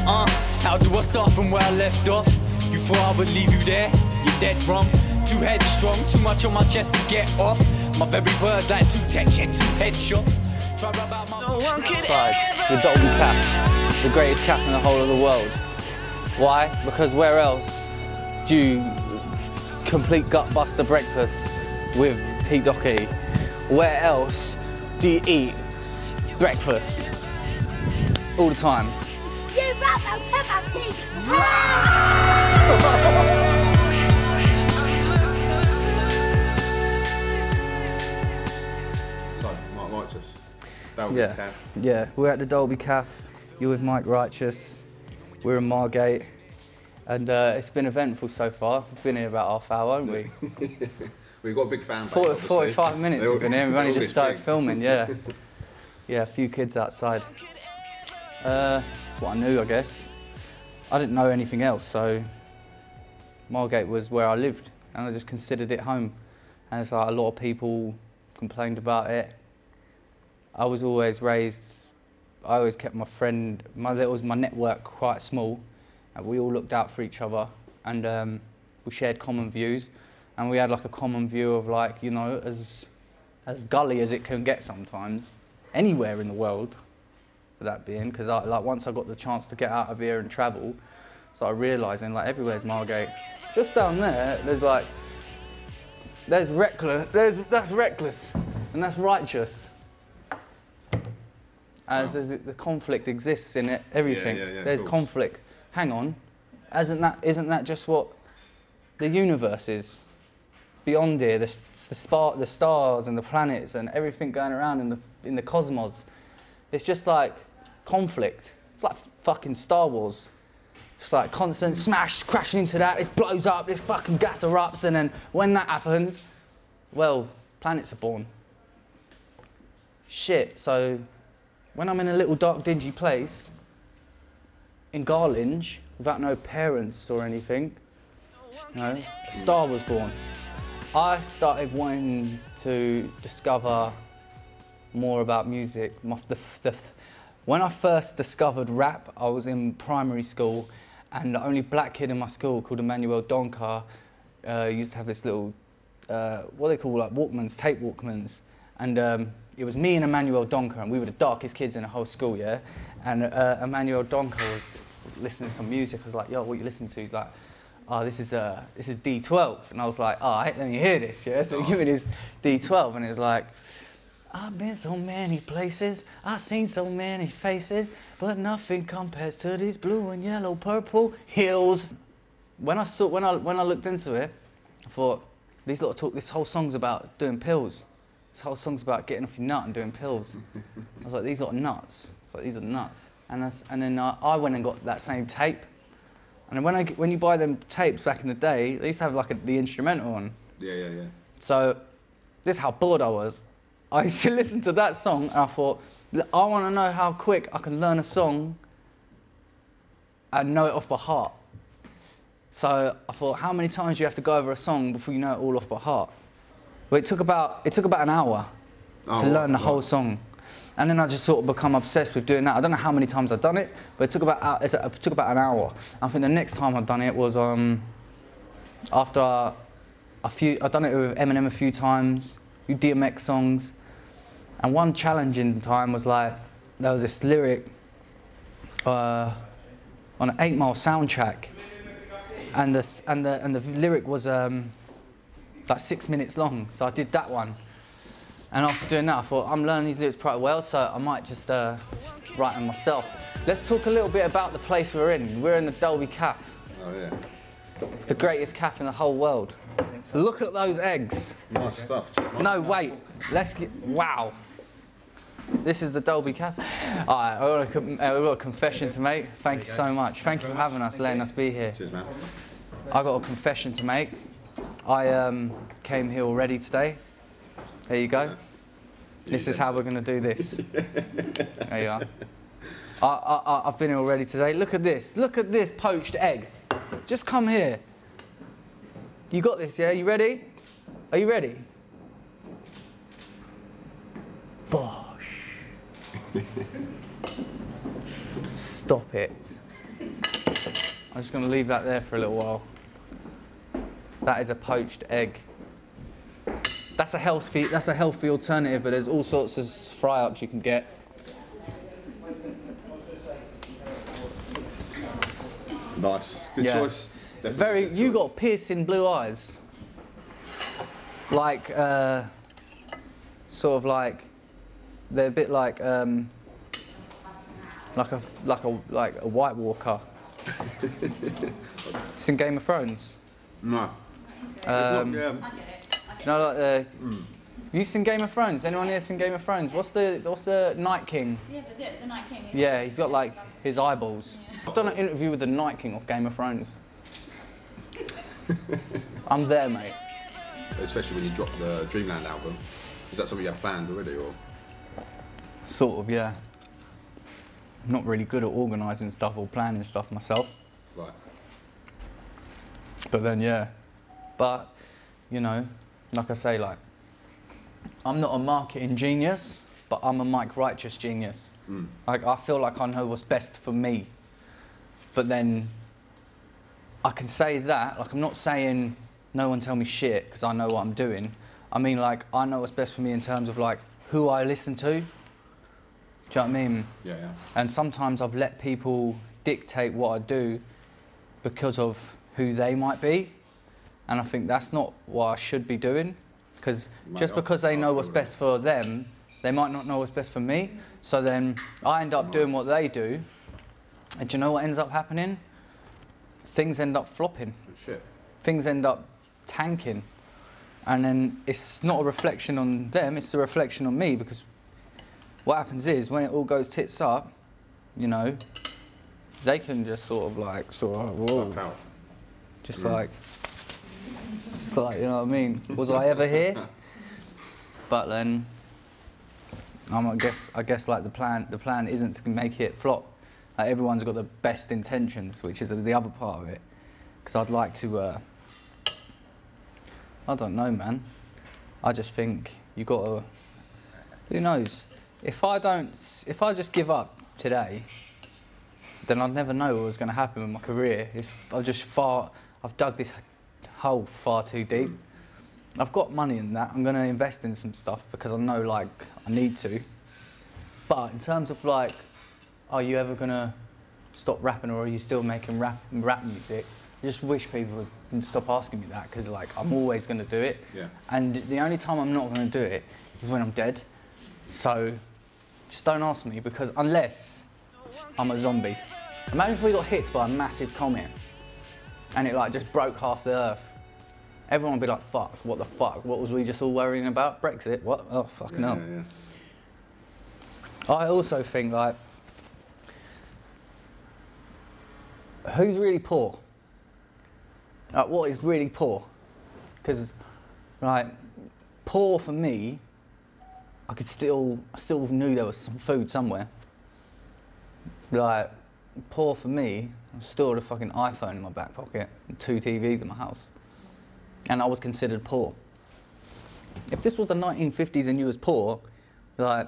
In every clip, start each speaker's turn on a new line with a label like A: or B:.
A: How do I start from where I left off? You thought I would leave you there? You're dead wrong. Too headstrong, too much on my chest to get off. My very words like too tense, yet too headshot. Try rub out my...
B: No one could ever... The Dalby Cafe, the greatest cafe in the whole of the world. Why? Because where else do you complete gutbuster breakfast with Pete Docky? Where else do you eat breakfast all the time?
C: You rather pepper pig!
D: So, Margates Righteous, Dalby Cafe.
B: Yeah, we're at the Dalby Cafe. You're with Margates Righteous. We're in Margate, and it's been eventful so far. We've been here about half hour, haven't we?
D: We've got a big fan base,
B: 45 minutes we've been here. We've only just started filming, yeah.
D: Yeah,
B: a few kids outside. That's what I knew, I guess. I didn't know anything else, so Margate was where I lived, and I just considered it home. And it's like a lot of people complained about it. I was always raised, I always kept my network quite small, and we all looked out for each other, and we shared common views, and we had like a common view of, like, you know, as gully as it can get sometimes, anywhere in the world, for that being, because like once I got the chance to get out of here and travel, started realising like everywhere's Margate. Just down there, that's reckless, and that's righteous. As the conflict exists in it, everything.
D: Yeah,
B: there's conflict. Hang on, isn't that just what the universe is? Beyond here, the stars and the planets and everything going around in the cosmos. It's just like conflict. It's like fucking Star Wars. It's like constant smash, crashing into that. It blows up. This fucking gas erupts, and then when that happens, well, planets are born. Shit. So when I'm in a little dark, dingy place in Garlinge without no parents or anything, you know, a star was born. I started wanting to discover more about music. When I first discovered rap, I was in primary school, and the only black kid in my school, called Emmanuel Donker, used to have this little, what they call like Walkmans, tape Walkmans, and it was me and Emmanuel Donker, and we were the darkest kids in the whole school, yeah? And Emmanuel Donker was listening to some music. I was like, yo, what are you listening to? He's like, oh, this is D12. And I was like, all right, let me hear this, yeah? So he gave me this D12, and it was like, I've been so many places, I've seen so many faces, but nothing compares to these blue and yellow, purple hills. When I looked into it, I thought, these lot talk, this whole song's about doing pills. This whole song's about getting off your nut and doing pills. I was like, these lot are nuts. It's like, these are nuts. And then I went and got that same tape. And then when you buy them tapes back in the day, they used to have like the instrumental on.
D: Yeah.
B: So this is how bored I was. I used to listen to that song, and I thought, I want to know how quick I can learn a song and know it off by heart. So I thought, how many times do you have to go over a song before you know it all off by heart? Well, it took about an hour to learn the whole song. And then I just sort of become obsessed with doing that. I don't know how many times I've done it, but it took about an hour. I think the next time I've done it was after I've done it with Eminem a few times, a few DMX songs. And one challenging time was like, there was this lyric on an 8 Mile soundtrack, and the lyric was like 6 minutes long. So I did that one, and after doing that, I thought, I'm learning these lyrics quite well, so I might just write them myself. Let's talk a little bit about the place we're in. We're in the Dalby Cafe.
D: Oh yeah.
B: The greatest cafe in the whole world. Look at those eggs.
D: Nice stuff.
B: No, wait. Wow. This is the Dalby Cafe. All right, we've got a confession to make. Thank you so much. Thank you for having us, letting us be here.
D: Cheers, man.
B: I got a confession to make. I came here already today. There you go. This is how we're going to do this. There you are. I've been here already today. Look at this. Look at this poached egg. Just come here. You got this, yeah? You ready? Are you ready? Bosh. Stop it. I'm just going to leave that there for a little while. That is a poached egg. That's a healthy alternative, but there's all sorts of fry-ups you can get.
D: Nice, good choice.
B: Definitely good choice. You got piercing blue eyes. Like, sort of like, they're a bit like a White Walker. Seen Game of Thrones?
D: No.
B: Do you know like the? You seen Game of Thrones? Anyone here seen Game of Thrones? What's the Night King?
C: Yeah, the Night King.
B: Yeah, he's got like his eyeballs. I've done an interview with the Night King of Game of Thrones. I'm there, mate.
D: Especially when you drop the Dreamland album. Is that something you have planned already, or?
B: Sort of, yeah. I'm not really good at organising stuff or planning stuff myself.
D: Right.
B: But then, yeah. But, you know, like I say, like, I'm not a marketing genius, but I'm a Margates Righteous genius. Like, I feel like I know what's best for me. But then, I can say that, like, I'm not saying no one tell me shit, because I know what I'm doing. I mean, like, I know what's best for me in terms of, like, who I listen to. Do you know what I mean?
D: Yeah, yeah.
B: And sometimes I've let people dictate what I do because of who they might be. And I think that's not what I should be doing. Because just because they know what's best for them, they might not know what's best for me. So then I end up doing what they do. And do you know what ends up happening? Things end up flopping.
D: Shit.
B: Things end up tanking. And then it's not a reflection on them, it's a reflection on me, because what happens is when it all goes tits up, you know, they can just sort of, whoa. Just like, you know what I mean? Was I ever here? But then, I guess like the plan isn't to make it flop. Like, everyone's got the best intentions, which is the other part of it. Because I'd like to, I don't know, man. I just think you got to, who knows? If I just give up today, then I'd never know what was going to happen with my career. I've dug this hole far too deep. I've got money in that. I'm going to invest in some stuff because I know, like, I need to. But in terms of, like, are you ever going to stop rapping, or are you still making rap music? I just wish people would stop asking me that, because, like, I'm always going to do it.
D: Yeah.
B: And the only time I'm not going to do it is when I'm dead. So just don't ask me, because unless I'm a zombie. Imagine if we got hit by a massive comet and it, like, just broke half the earth. Everyone would be like, fuck, what the fuck? What was we just all worrying about? Brexit? What? Oh, fucking hell. Yeah. I also think, like, who's really poor? Like, what is really poor? Because, like, poor for me, I still knew there was some food somewhere. Like, poor for me, I still had a fucking iPhone in my back pocket and 2 TVs in my house. And I was considered poor. If this was the 1950s and you was poor, like,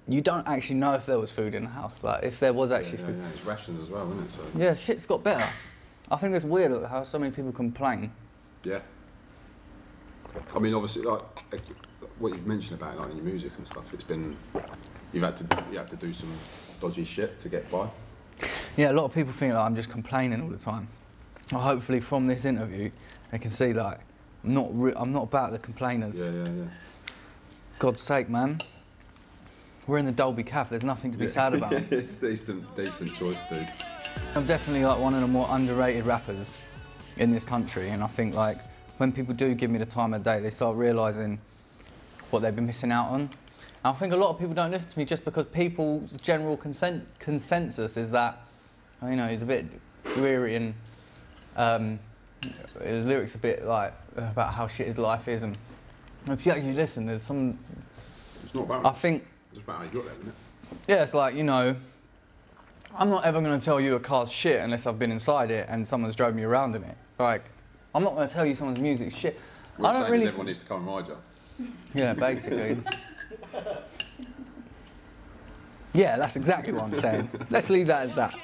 B: you don't actually know if there was food in the house. Like, if there was actually food.
D: Yeah, it's rations as well, isn't it? So.
B: Yeah, shit's got better. I think it's weird how so many people complain.
D: Yeah. I mean, obviously, like what you've mentioned about, like, in your music and stuff, it's been, you have to do some dodgy shit to get by.
B: Yeah, a lot of people think like I'm just complaining all the time. Well, hopefully from this interview, they can see, like, I'm not about the complainers.
D: Yeah.
B: God's sake, man. We're in the Dalby Cafe. There's nothing to be sad about.
D: It's decent choice, dude.
B: I'm definitely, like, one of the more underrated rappers in this country, and I think, like, when people do give me the time of day, they start realising what they've been missing out on. And I think a lot of people don't listen to me just because people's general consensus is that, you know, he's a bit dreary and his lyrics a bit, like, about how shit his life is. And if you actually listen, there's some...
D: It's not about...
B: I think...
D: It's about how you got there, isn't it?
B: Yeah, it's like, you know, I'm not ever going to tell you a car's shit unless I've been inside it and someone's drove me around in it. Like, I'm not going to tell you someone's music's shit.
D: What
B: I don't really...
D: Everyone needs to come and ride you.
B: Yeah, basically. Yeah, that's exactly what I'm saying. Let's leave that as that.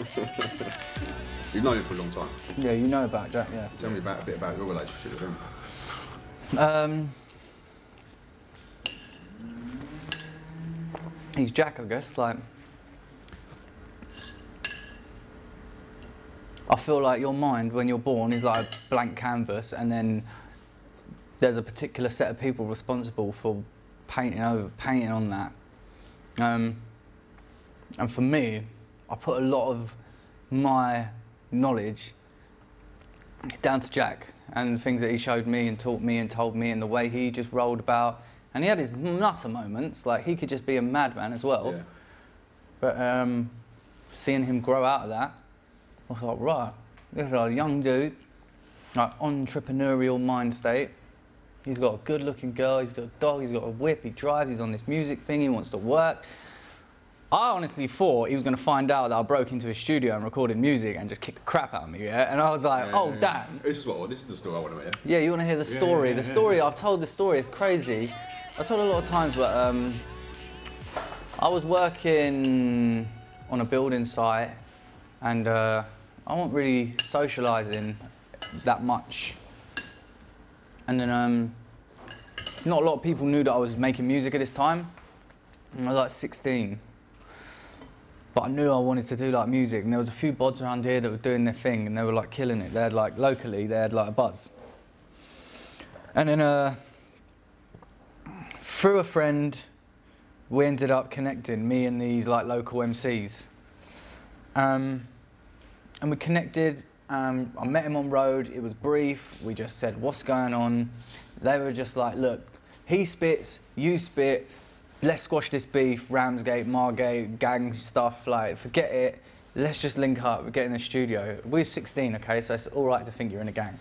D: You've known him for a long time.
B: Yeah, you know about Jack, yeah.
D: Tell me a bit about your relationship with him.
B: He's Jack, I guess. Like, I feel like your mind, when you're born, is like a blank canvas, and then there's a particular set of people responsible for painting on that. And for me, I put a lot of my knowledge down to Jack and the things that he showed me and taught me and told me, and the way he just rolled about. And he had his nutter moments, like he could just be a madman as well.
D: Yeah.
B: But seeing him grow out of that, I was like, right, this is a young dude, like entrepreneurial mind state. He's got a good looking girl, he's got a dog, he's got a whip, he drives, he's on this music thing, he wants to work. I honestly thought he was going to find out that I broke into his studio and recorded music and just kick the crap out of me, yeah? And I was like, oh, damn.
D: This is the story I want to hear.
B: Yeah, you want to hear the story? The story, I've told the story, it's crazy. I've told it a lot of times, but I was working on a building site, and I wasn't really socialising that much. And then not a lot of people knew that I was making music at this time. I was like 16. But I knew I wanted to do like music, and there was a few bods around here that were doing their thing, and they were like killing it. They had like, locally, they had like a buzz. And then through a friend, we ended up connecting, me and these like local MCs. And we connected, I met him on road, it was brief, we just said, what's going on? They were just like, look, he spits, you spit, let's squash this beef, Ramsgate, Margate, gang stuff, like, forget it, let's just link up, get in the studio. We're 16, okay, so it's all right to think you're in a gang.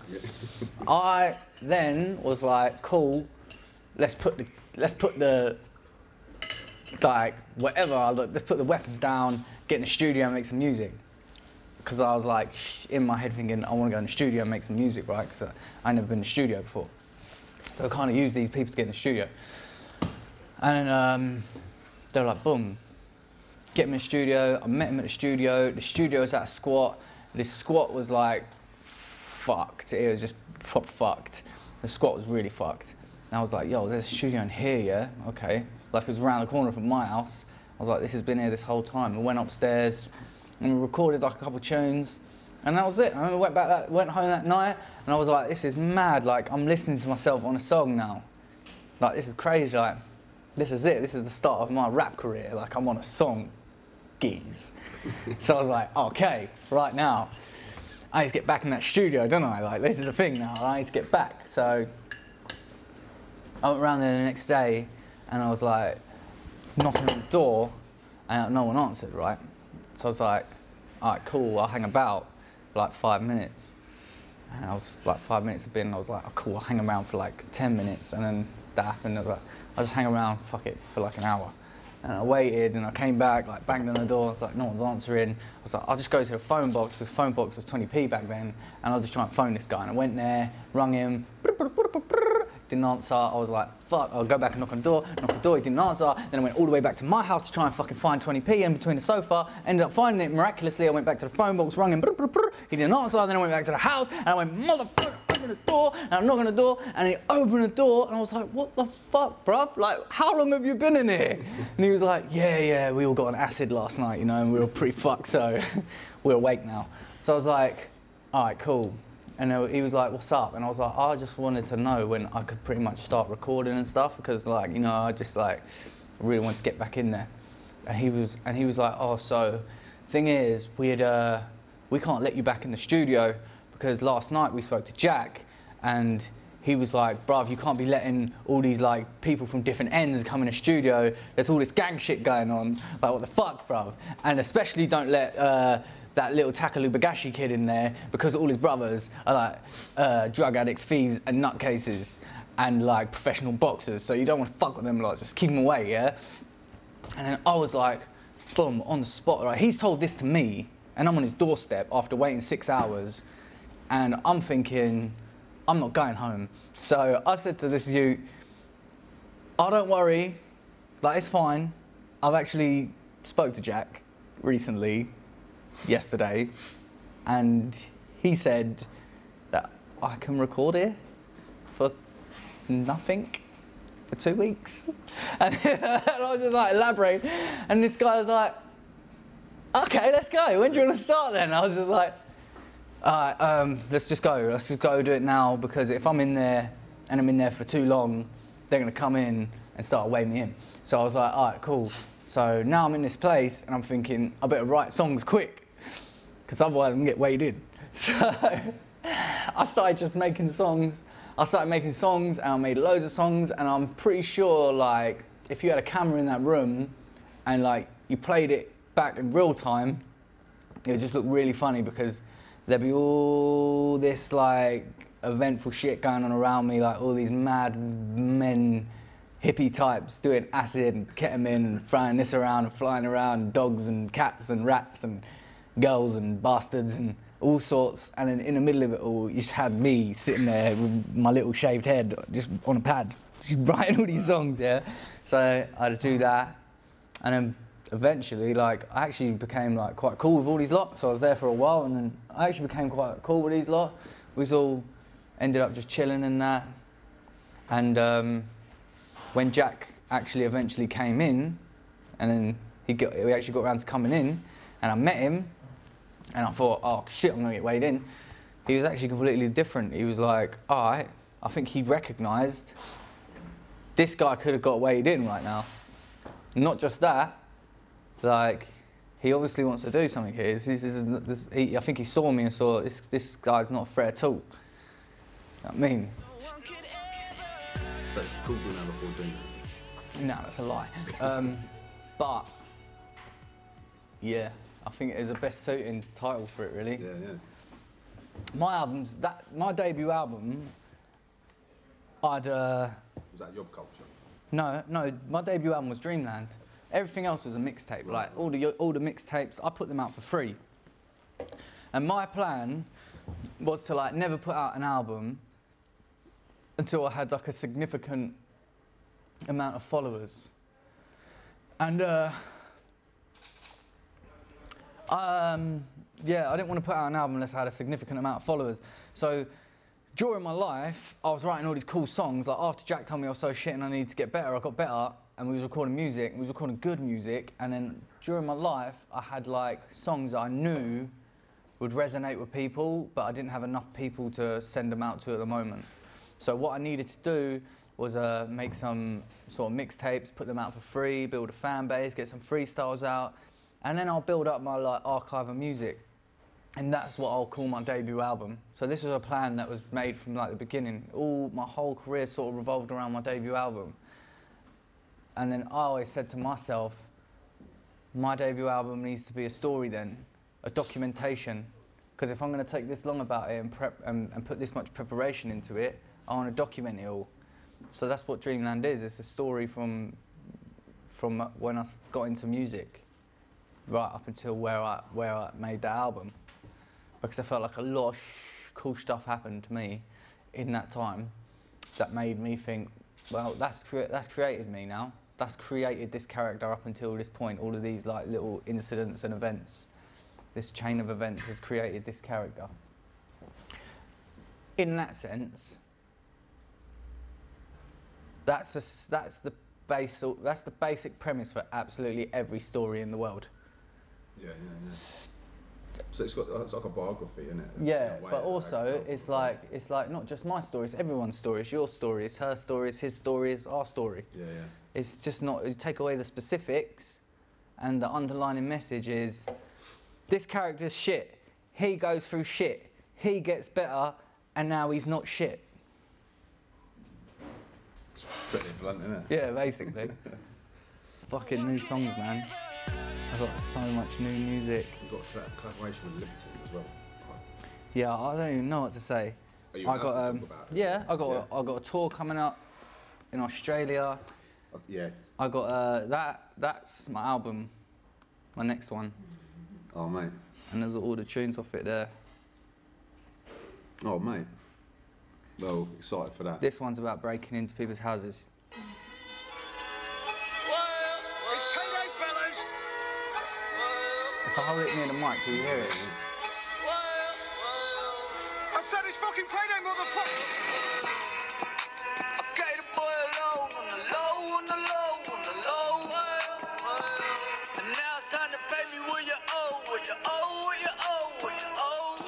B: I then was like, cool, let's put the, like, whatever, let's put the weapons down, get in the studio and make some music. Because I was like, in my head thinking, I want to go in the studio and make some music, right? Because I'd never been in the studio before. So I kind of used these people to get in the studio. And then they were like, boom, get him in the studio. I met him at the studio. The studio was at a squat. This squat was like, fucked. It was just proper fucked. The squat was really fucked. And I was like, yo, there's a studio in here, yeah? Okay. Like, it was around the corner from my house. I was like, this has been here this whole time. I went upstairs and we recorded like a couple of tunes, and that was it. I went home that night, and I was like, this is mad. Like, I'm listening to myself on a song now. Like, this is crazy. Like, this is it. This is the start of my rap career. Like, I'm on a song, geez. So I was like, okay, right now, I need to get back in that studio, don't I? Like, this is the thing now. I need to get back. So I went around there the next day, and I was like, knocking on the door, and no one answered, right? So I was like, all right, cool, I'll hang about for like 5 minutes. And I was like 5 minutes had been, I was like, oh, cool, I'll hang around for like 10 minutes. And then that happened, I was like, I'll just hang around, fuck it, for like an hour. And I waited, and I came back, like banged on the door, I was like, no one's answering. I was like, I'll just go to the phone box, because the phone box was 20p back then, and I'll just try and phone this guy. And I went there, rung him, didn't answer. I was like, fuck, I'll go back and knock on the door, he didn't answer. Then I went all the way back to my house to try and fucking find 20p in between the sofa. Ended up finding it miraculously. I went back to the phone box, rung him, he didn't answer. Then I went back to the house, and I went, motherfucker, open the door, and I knocked on the door, and he opened the door, and I was like, what the fuck, bruv? Like, how long have you been in here? And he was like, yeah, we all got an acid last night, you know, and we were pretty fucked, so we're awake now. So I was like, all right, cool. And he was like, what's up? And I was like, I just wanted to know when I could pretty much start recording and stuff, because, like, you know, I just, like, really wanted to get back in there. And he was like, oh, so thing is, we can't let you back in the studio because last night we spoke to Jack, and he was like, bruv, you can't be letting all these, like, people from different ends come in the studio. There's all this gang shit going on. Like, what the fuck, bruv? And especially don't let that little Takalu Bagashi kid in there, because all his brothers are like drug addicts, thieves and nutcases and like professional boxers, so you don't want to fuck with them lot, just keep them away, yeah? And then I was like, boom, on the spot, right? He's told this to me, and I'm on his doorstep after waiting 6 hours, and I'm thinking, I'm not going home. So I said to this youth, oh, don't worry, like, it's fine. I've actually spoke to Jack recently, yesterday, and he said that I can record here for nothing for 2 weeks. And I was just like elaborating, and this guy was like, okay, let's go. When do you want to start then? I was just like, all right, let's just go do it now, because if I'm in there and I'm in there for too long, they're gonna come in and start weighing me in. So I was like, all right, cool. So now I'm in this place and I'm thinking, I better write songs quick, because otherwise I can get weighed in. So I started just making songs. I started making songs and I made loads of songs, and I'm pretty sure like if you had a camera in that room and like you played it back in real time, it would just look really funny, because there'd be all this like eventful shit going on around me, like all these mad men, hippie types doing acid and ketamine and throwing this around and flying around, dogs and cats and rats and girls and bastards and all sorts. And then in the middle of it all, you just had me sitting there with my little shaved head just on a pad, just writing all these songs, yeah. So I had to do that, and then eventually, like, I actually became like quite cool with all these lot. So I was there for a while, and then I actually became quite cool with these lot. We was all ended up just chilling and that. And when Jack actually eventually came in, and then we actually got around to coming in, and I met him, and I thought, oh shit, I'm gonna get weighed in. He was actually completely different. He was like, all right, I think he recognised this guy could have got weighed in right now. Not just that, like, he obviously wants to do something here. I think he saw me and saw this guy's not a threat at all. You know what I mean?
D: So it's called Dreamland before Dreamland?
B: No, that's a lie. But, yeah, I think it is the best suiting title for it, really.
D: Yeah, yeah.
B: My debut album, Was
D: that Yob Culture?
B: No, my debut album was Dreamland. Everything else was a mixtape.
D: Right.
B: Like all the mixtapes, I put them out for free. And my plan was to like never put out an album until I had like a significant amount of followers. And yeah, I didn't want to put out an album unless I had a significant amount of followers. So during my life, I was writing all these cool songs. Like after Jack told me I was so shit and I needed to get better, I got better, and we was recording music. We was recording good music, and then during my life, I had like songs that I knew would resonate with people, but I didn't have enough people to send them out to at the moment. So what I needed to do was make some sort of mixtapes, put them out for free, build a fan base, get some freestyles out, and then I'll build up my like archive of music. And that's what I'll call my debut album. So this was a plan that was made from like the beginning. My whole career sort of revolved around my debut album. And then I always said to myself, my debut album needs to be a story then, a documentation. Because if I'm going to take this long about it and put this much preparation into it, I want to document it all. So that's what Dreamland is. It's a story from when I got into music, right up until where I made that album. Because I felt like a lot of cool stuff happened to me in that time that made me think, well, that's created me now. That's created this character up until this point. All of these like little incidents and events, this chain of events has created this character. In that sense, that's the basic premise for absolutely every story in the world.
D: Yeah. So it's like a biography, isn't it?
B: Yeah, but also it's like not just my story, it's everyone's story. It's your story, it's her story, it's his story, it's our story.
D: Yeah.
B: It's just not, you take away the specifics, and the underlining message is, this character's shit. He goes through shit. He gets better, and now he's not shit.
D: It's pretty blunt, isn't it?
B: Yeah, basically. Fucking new songs, man. I've got so much new music.
D: You've got that collaboration with Libertines as well.
B: Yeah, I don't even know what to say.
D: Are you allowed to talk about it?
B: Yeah, I got a tour coming up in Australia.
D: Yeah.
B: I got that's my album, my next one.
D: Oh mate.
B: And there's all the tunes off it there.
D: Oh mate. Well, excited for that.
B: This one's about breaking into people's houses. If I hold it near the mic, will you hear it?
A: said it's fucking payday, motherfucker. Okay, the boy alone on the low, on the low, on the low. And now it's time to pay me what you owe, what you owe, what you owe, what you owe.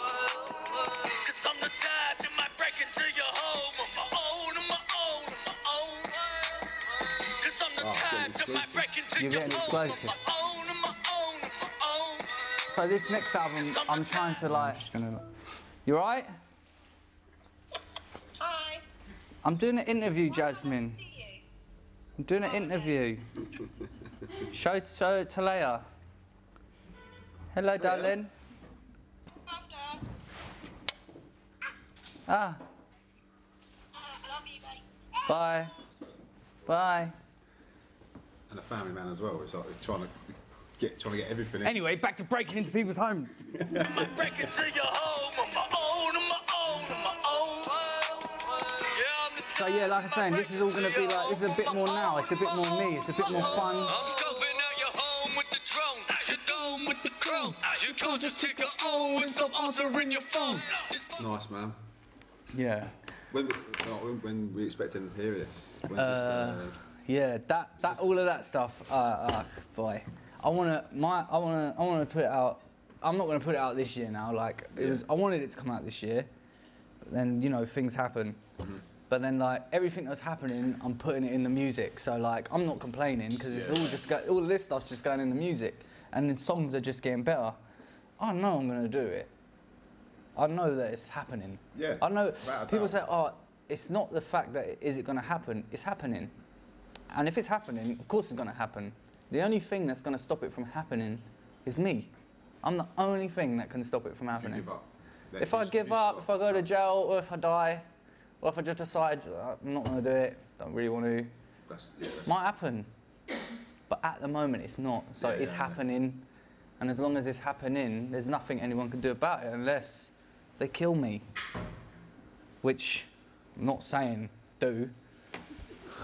A: Cause I'm the type that might break into your home on my own, on my own, on my own. Cause I'm the type that might break into
B: You're
A: your
B: getting
A: home on
B: explosive.
A: my own, on my own, on my own.
B: So this next album, I'm trying to like. You alright?
C: Hi.
B: I'm doing an interview, Jasmine. I'm doing an interview. Show it to Leia. Hello, darling. Ah.
C: I love you, mate.
B: Bye. Bye.
D: And a family man as well. It's like it's trying to get everything in.
B: Anyway, back to breaking into people's homes.
A: I might break into your home on my own, on my own, on my own. Yeah, I'm the
B: So yeah, like I'm saying, this is all gonna be like, this is a bit more now. It's a bit more me. It's a bit more fun.
A: I'm scoping out your home with the drone. Out your dome with the crown. You can't just take your own and stop answering your phone.
D: Nice, man.
B: Yeah.
D: When we expecting to hear this? When's
B: Yeah, that all of that stuff. Boy, I wanna put it out. I'm not gonna put it out this year now. Like it was, I wanted it to come out this year, but then you know things happen. But then like everything that's happening, I'm putting it in the music. So like I'm not complaining because it's all just all of this stuff's just going in the music, and then songs are just getting better. I know I'm gonna do it. I know that it's happening.
D: Yeah.
B: I know people say, oh, it's not the fact that is it gonna happen. It's happening. And if it's happening, of course it's going to happen. The only thing that's going to stop it from happening is me. I'm the only thing that can stop it from happening.
D: Give up.
B: If I give up, if I go to jail, or if I die, or if I just decide I'm not going to do it, don't really want to, might happen. But at the moment it's not. So it's happening. And as long as it's happening, there's nothing anyone can do about it unless they kill me. Which I'm not saying do.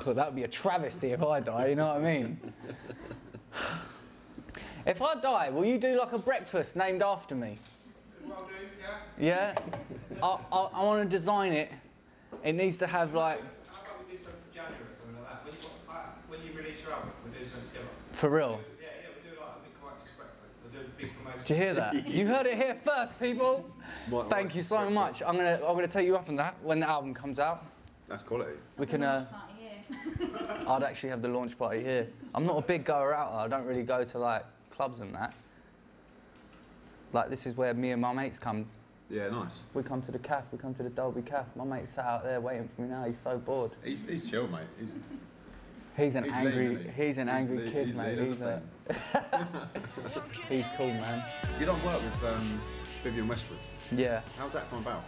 B: That would be a travesty if I die, you know what I mean? If I die, will you do like a breakfast named after me?
E: Well, do,
B: Yeah? I want to design it. It needs to have like...
E: How about we do something for January or something like that? When you release your album, we'll do something together.
B: For real?
E: Yeah, we'll do like a big righteous breakfast. We'll do a big promotion.
B: Did you hear that? You heard it here first, people. Thank you so much. I'm gonna take you up on that when the album comes out.
D: That's quality.
B: We can. I'd actually have the launch party here. I'm not a big goer out. I don't really go to like clubs and that. Like this is where me and my mates come.
D: Yeah, nice.
B: We come to the cafe. We come to the Dalby Cafe. My mate's sat out there waiting for me now. He's so bored.
D: He's chill, mate.
B: He's an angry kid, mate. He's cool, man.
D: You don't work with Vivienne Westwood.
B: Yeah.
D: How's that come about?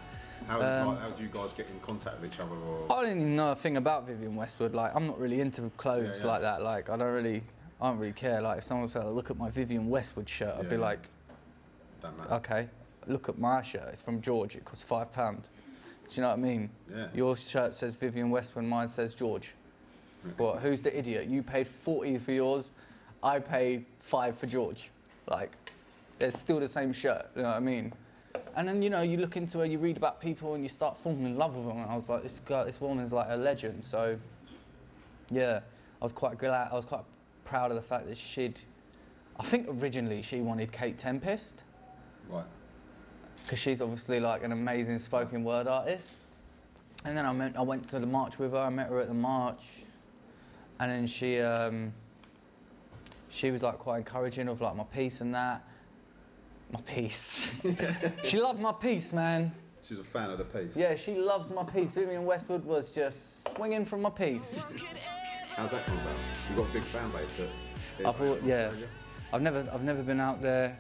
D: How do you guys get in contact with each other? Or?
B: I didn't even know a thing about Vivienne Westwood. Like, I'm not really into clothes like that. Like, I don't really care. Like, if someone said, "Look at my Vivienne Westwood shirt," I'd be like, "Okay, look at my shirt. It's from George. It costs £5. Do you know what I mean?
D: Yeah.
B: Your shirt says Vivienne Westwood. Mine says George. What? Who's the idiot? You paid 40 for yours. I paid 5 for George. Like, it's still the same shirt. You know what I mean? And then, you know, you look into it, you read about people and you start falling in love with them. And I was like, this woman's like a legend. So, yeah, I was quite proud of the fact that I think originally she wanted Kate Tempest.
D: Right.
B: Because she's obviously like an amazing spoken word artist. And then I went to the march with her, I met her at the march. And then she was like quite encouraging of like my piece and that. My piece. She loved my piece, man.
D: She's a fan of the piece.
B: Yeah, she loved my piece. Vivienne Westwood was just swinging from my piece.
D: How's that come about? You've got a big fan base.
B: I thought, yeah. I've never been out there.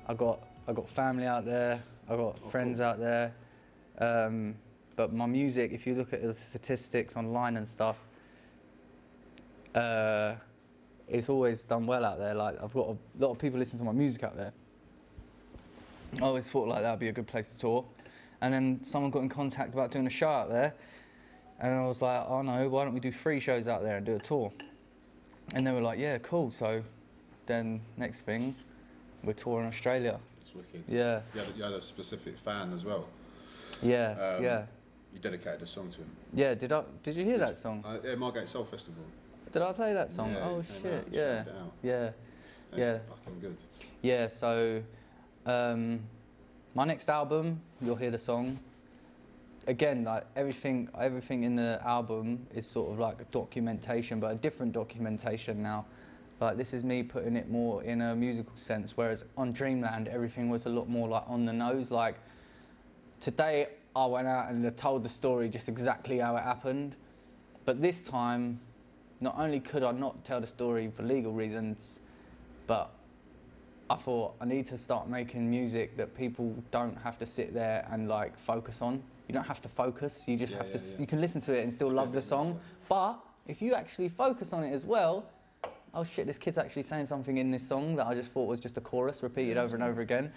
B: I got family out there. I got friends out there. But my music, if you look at the statistics online and stuff, it's always done well out there. Like I've got a lot of people listening to my music out there. I always thought like that would be a good place to tour. And then someone got in contact about doing a show out there. And I was like, oh no, why don't we do 3 shows out there and do a tour? And they were like, yeah, cool. So then next thing, we're touring Australia.
D: It's wicked.
B: Yeah.
D: You had a specific fan as well.
B: Yeah, yeah.
D: You dedicated a song to him.
B: Yeah, did you hear that song?
D: Yeah, Margate Soul Festival.
B: Did I play that song?
D: Yeah,
B: Oh
D: it came
B: shit,
D: out,
B: yeah.
D: shouted it out.
B: Yeah.
D: It's
B: Yeah.
D: fucking good.
B: Yeah, so my next album, you'll hear the song. Again, like everything in the album is sort of like a documentation, but a different documentation now. Like this is me putting it more in a musical sense, whereas on Dreamland everything was a lot more like on the nose. Like today I went out and told the story just exactly how it happened, but this time not only could I not tell the story for legal reasons, but I thought I need to start making music that people don't have to sit there and like focus on. You don't have to focus, you just have to, you can listen to it and still love the song. But if you actually focus on it as well, oh shit, this kid's actually saying something in this song that I just thought was just a chorus repeated over and over again.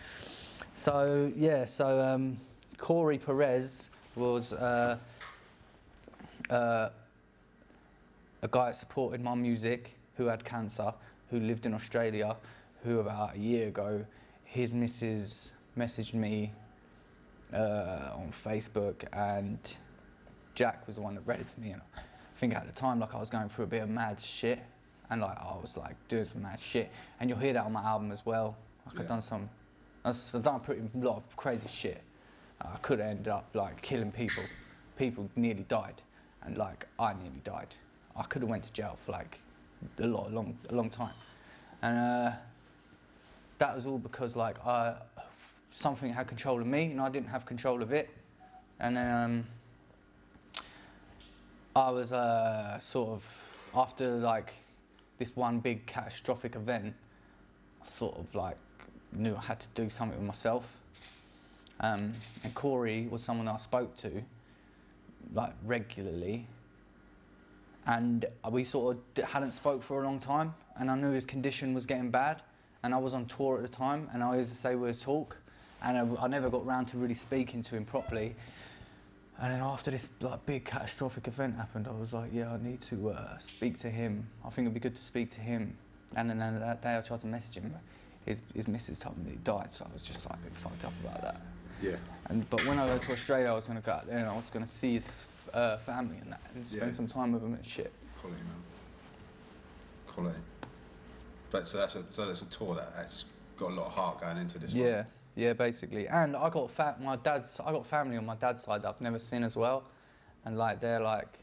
B: So yeah, so Corey Perez was a guy that supported my music who had cancer, who lived in Australia, who about a year ago, his missus messaged me on Facebook, and Jack was the one that read it to me, and I think at the time like I was going through a bit of mad shit, and like I was like doing some mad shit, and you'll hear that on my album as well. Like I've done a pretty lot of crazy shit. I could have ended up like killing people. People nearly died, and like I nearly died. I could have went to jail for like a long time, and that was all because like something had control of me and I didn't have control of it. And then I was sort of, after like this one big catastrophic event, I sort of like knew I had to do something with myself. And Corey was someone I spoke to like regularly, and we sort of hadn't spoke for a long time, and I knew his condition was getting bad, and I was on tour at the time, and I used to say we would talk, and I never got round to really speaking to him properly. And then after this like big catastrophic event happened, I was like, yeah, I need to speak to him. I think it'd be good to speak to him. And then that day I tried to message him. His missus told me that he died, so I was just like a bit fucked up about that.
D: Yeah.
B: But when I go to Australia, I was going to go out there and I was going to see his family and that, and spend some time with him and shit.
D: Quality, man. Quality. But so that's a tour that's got a lot of heart going into this one.
B: Yeah. Yeah, basically. And I got family on my dad's side that I've never seen as well, and like they're like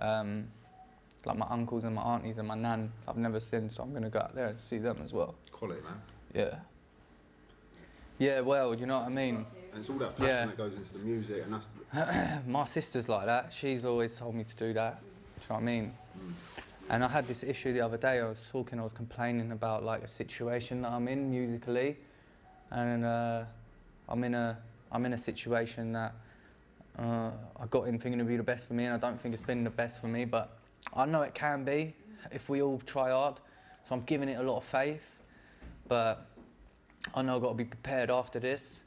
B: my uncles and my aunties and my nan I've never seen, so I'm gonna go out there and see them as well.
D: Quality, man.
B: Yeah. Yeah, well, you know what I mean.
D: And it's all that passion that goes into the music, and that's.
B: My sister's like that. She's always told me to do that. Do you know what I mean? Mm. And I had this issue the other day. I was complaining about like a situation that I'm in musically. And I'm in a situation that I got in thinking it'd be the best for me, and I don't think it's been the best for me, but I know it can be if we all try hard. So I'm giving it a lot of faith, but I know I've got to be prepared after this.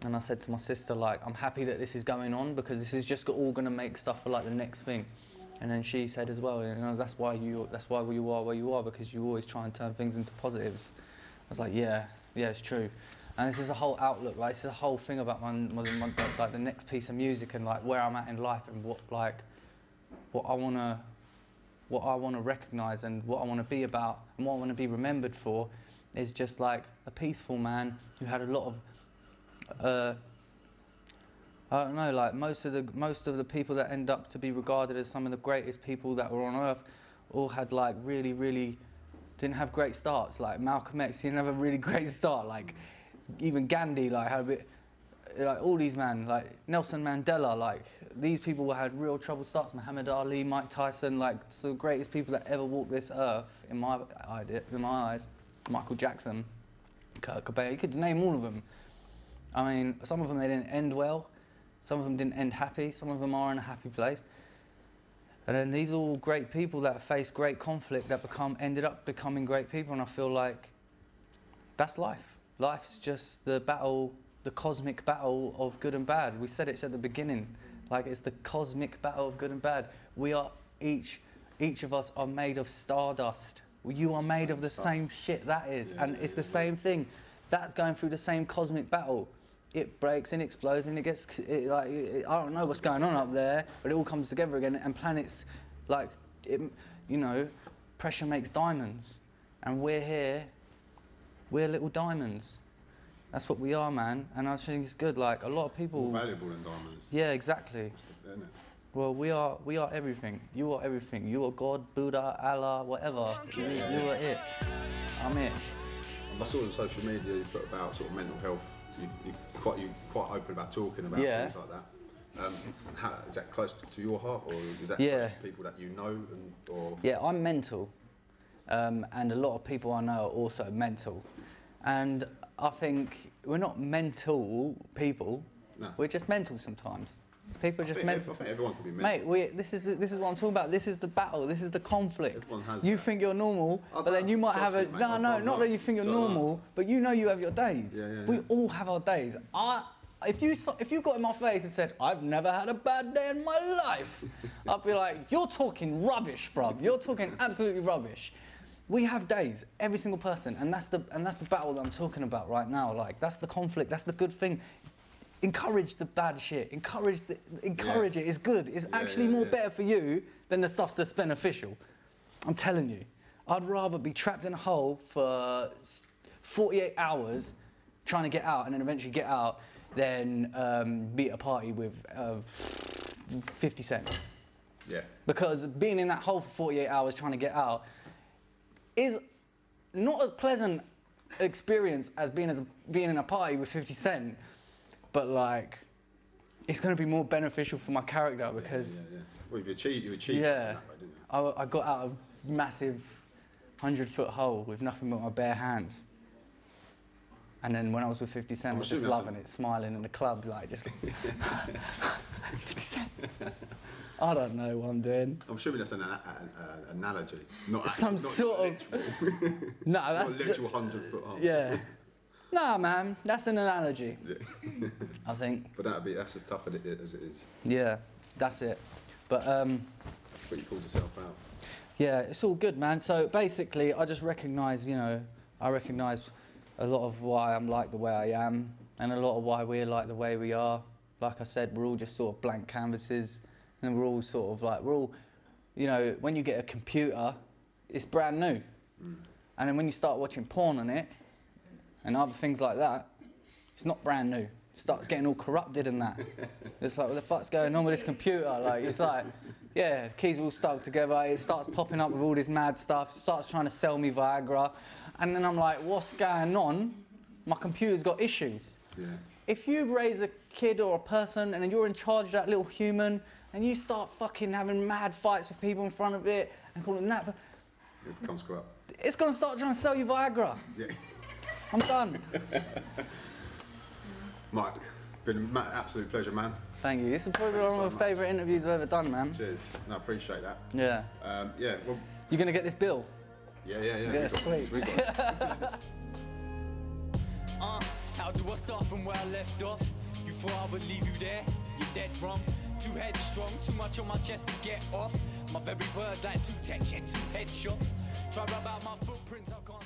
B: And I said to my sister, like, I'm happy that this is going on because this is just all going to make stuff for like the next thing. And then she said as well, you know, that's why you are where you are, because you always try and turn things into positives. I was like, yeah, it's true. And this is a whole outlook, like this is a whole thing about my like the next piece of music and like where I'm at in life and what I wanna recognise and what I wanna be about and what I wanna be remembered for is just like a peaceful man who had a lot of I don't know, like most of the people that end up to be regarded as some of the greatest people that were on earth all had like really didn't have great starts. Like Malcolm X, he didn't have a really great start. Like even Gandhi, like had a bit, like all these men, like Nelson Mandela, like these people had real troubled starts. Muhammad Ali, Mike Tyson, like some of the greatest people that ever walked this earth in my eyes. Michael Jackson, Kurt Cobain, you could name all of them. I mean, some of them they didn't end well, some of them didn't end happy, some of them are in a happy place. And then these are all great people that face great conflict that ended up becoming great people, and I feel like that's life. Life's just the battle, the cosmic battle of good and bad. We said it at the beginning, like it's the cosmic battle of good and bad. We are each of us are made of stardust. You are made of the same shit that is, and it's the same thing. That's going through the same cosmic battle. it breaks and explodes and I don't know what's going on up there, but it all comes together again. And planets, like, you know, pressure makes diamonds, and we're here. We're little diamonds. That's what we are, man. And I think it's good. Like, a lot of people.
D: More valuable than diamonds.
B: Yeah, exactly.
D: Isn't it?
B: Well, we are everything. You are everything. You are God, Buddha, Allah, whatever. You are it. I'm it.
D: I saw on social media you put about sort of mental health. You're quite open about talking about things like that. Is that close to your heart, or is that close to people that you know?
B: Yeah, I'm mental, and a lot of people I know are also mental. And I think we're not mental people.
D: No.
B: We're just mental sometimes. People are just mental.
D: I think everyone can be mental.
B: Mate, this is what I'm talking about. This is the battle. This is the conflict.
D: Everyone has
B: you
D: that.
B: think you're normal, but then you might have a... No, not that you think you're normal, but you know you have your days. We all have our days. If you got in my face and said, I've never had a bad day in my life, I'd be like, you're talking rubbish, bruv. You're talking absolutely rubbish. We have days, every single person, and that's the battle that I'm talking about right now. Like, that's the conflict, that's the good thing. Encourage the bad shit. Encourage it. It's good. It's actually more better for you than the stuff that's beneficial. I'm telling you. I'd rather be trapped in a hole for 48 hours trying to get out and then eventually get out than be at a party with 50 Cent.
D: Yeah.
B: Because being in that hole for 48 hours trying to get out is not as pleasant experience as being in a party with 50 Cent. But like, it's going to be more beneficial for my character because...
D: Well, you achieved that way, didn't you?
B: I got out of a massive 100-foot hole with nothing but my bare hands. And then when I was with 50 Cent, I was just loving it, smiling in the club, like just... It's 50 Cent. I don't know what I'm doing.
D: I'm assuming that's an analogy, not
B: some sort of... No, that's...
D: Not a literal 100-foot hole.
B: Yeah. Nah, man, that's an analogy. I think.
D: But that's as tough as it is.
B: Yeah, that's it. But
D: But you pulled yourself out.
B: yeah, it's all good, man. So basically, I just recognise, I recognise a lot of why I'm like the way I am, and a lot of why we're like the way we are. Like I said, we're all just sort of blank canvases, and we're all sort of like when you get a computer, it's brand new, and then when you start watching porn on it. And other things like that, it's not brand new. It starts getting all corrupted and that. It's like, what the fuck's going on with this computer? Like, it's like, yeah, keys are all stuck together. It starts popping up with all this mad stuff. It starts trying to sell me Viagra. And then I'm like, what's going on? My computer's got issues.
D: Yeah.
B: If you raise a kid or a person and then you're in charge of that little human and you start fucking having mad fights with people in front of it and calling that,
D: It becomes corrupt.
B: It's going to start trying to sell you Viagra.
D: Yeah.
B: I'm done.
D: Mike, been an absolute pleasure, man.
B: Thank you. This is probably one of my favourite interviews I've ever done, man.
D: Cheers. No, I appreciate that.
B: Yeah.
D: Well,
B: You gonna get this bill?
D: Yeah.
B: Yeah, sweet.
D: We got it.
A: How do I start from where I left off? You thought I would leave you there? You're dead wrong. Too headstrong, too much on my chest to get off. My very words like too tech, too headshot. Try rub out my footprints, I can't.